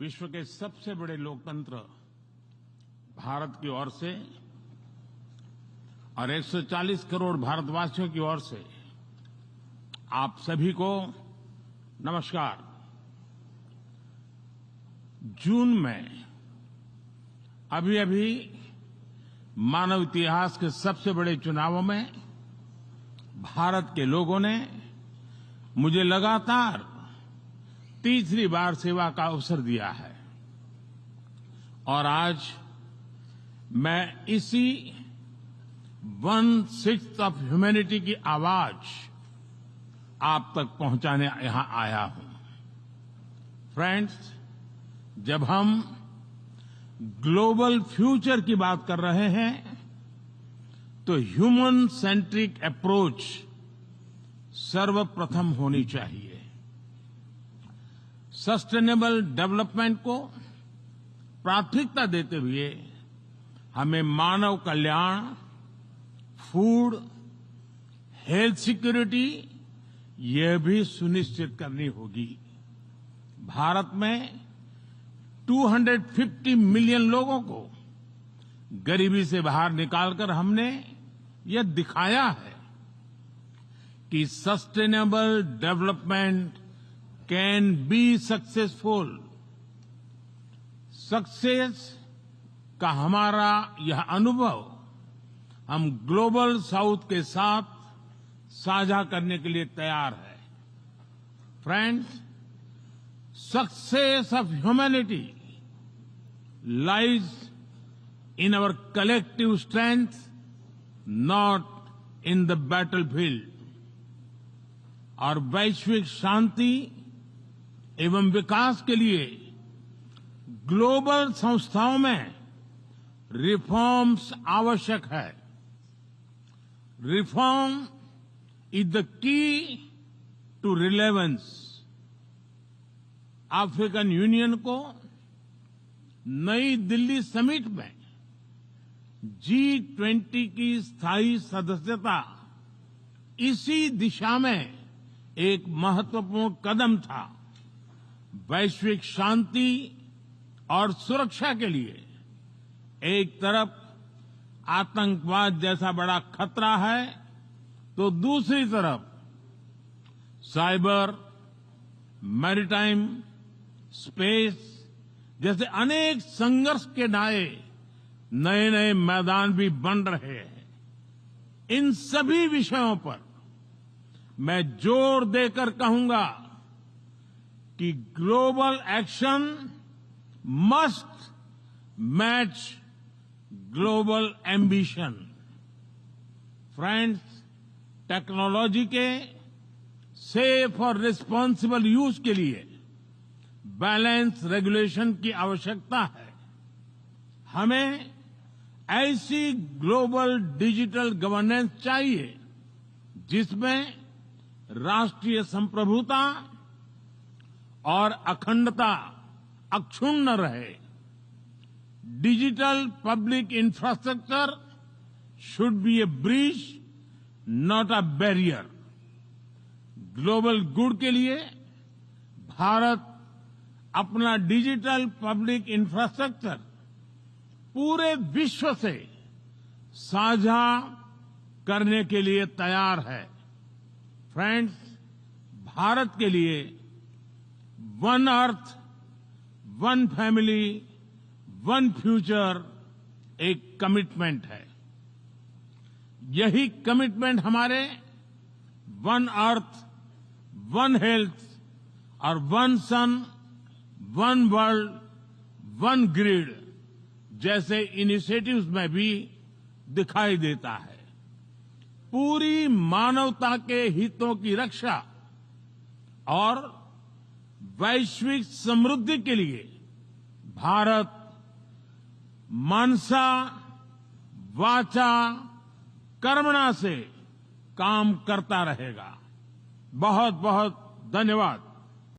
विश्व के सबसे बड़े लोकतंत्र भारत की ओर से और 140 करोड़ भारतवासियों की ओर से आप सभी को नमस्कार। जून में अभी मानव इतिहास के सबसे बड़े चुनावों में भारत के लोगों ने मुझे लगातार तीसरी बार सेवा का अवसर दिया है और आज मैं इसी 1/6 ऑफ ह्यूमैनिटी की आवाज आप तक पहुंचाने यहां आया हूं। फ्रेंड्स, जब हम ग्लोबल फ्यूचर की बात कर रहे हैं तो ह्यूमन सेंट्रिक अप्रोच सर्वप्रथम होनी चाहिए। सस्टेनेबल डेवलपमेंट को प्राथमिकता देते हुए हमें मानव कल्याण, फूड, हेल्थ सिक्योरिटी यह भी सुनिश्चित करनी होगी। भारत में 250 मिलियन लोगों को गरीबी से बाहर निकालकर हमने यह दिखाया है कि sustainable development can be successful. Success का हमारा यह अनुभव हम ग्लोबल साउथ के साथ साझा करने के लिए तैयार है। Friends, success of humanity lies in our collective strength, not in the battlefield. और वैश्विक शांति एवं विकास के लिए ग्लोबल संस्थाओं में रिफॉर्म्स आवश्यक है। Reform is the key to relevance. African Union को नई दिल्ली समिट में G20 की स्थायी सदस्यता इसी दिशा में एक महत्वपूर्ण कदम था। वैश्विक शांति और सुरक्षा के लिए एक तरफ आतंकवाद जैसा बड़ा खतरा है तो दूसरी तरफ साइबर, मैरीटाइम, स्पेस जैसे अनेक संघर्ष के नए नए मैदान भी बन रहे हैं। इन सभी विषयों पर मैं जोर देकर कहूंगा कि global action must match global ambition. Friends, technology के सेफ और रिस्पांसिबल यूज के लिए बैलेंस रेगुलेशन की आवश्यकता है। हमें ऐसी ग्लोबल डिजिटल गवर्नेंस चाहिए जिसमें राष्ट्रीय संप्रभुता और अखंडता अक्षुण्ण रहे। Digital public infrastructure should be A bridge, not a barrier. Global good के लिए भारत अपना डिजिटल पब्लिक इंफ्रास्ट्रक्चर पूरे विश्व से साझा करने के लिए तैयार है। फ्रेंड्स, भारत के लिए one earth, one family, one future एक कमिटमेंट है। यही कमिटमेंट हमारे वन अर्थ, वन हेल्थ और वन सन, वन वर्ल्ड, वन ग्रिड जैसे इनिशिएटिव्स में भी दिखाई देता है। पूरी मानवता के हितों की रक्षा और वैश्विक समृद्धि के लिए भारत मनसा वाचा कर्मणा से काम करता रहेगा। बहुत बहुत धन्यवाद।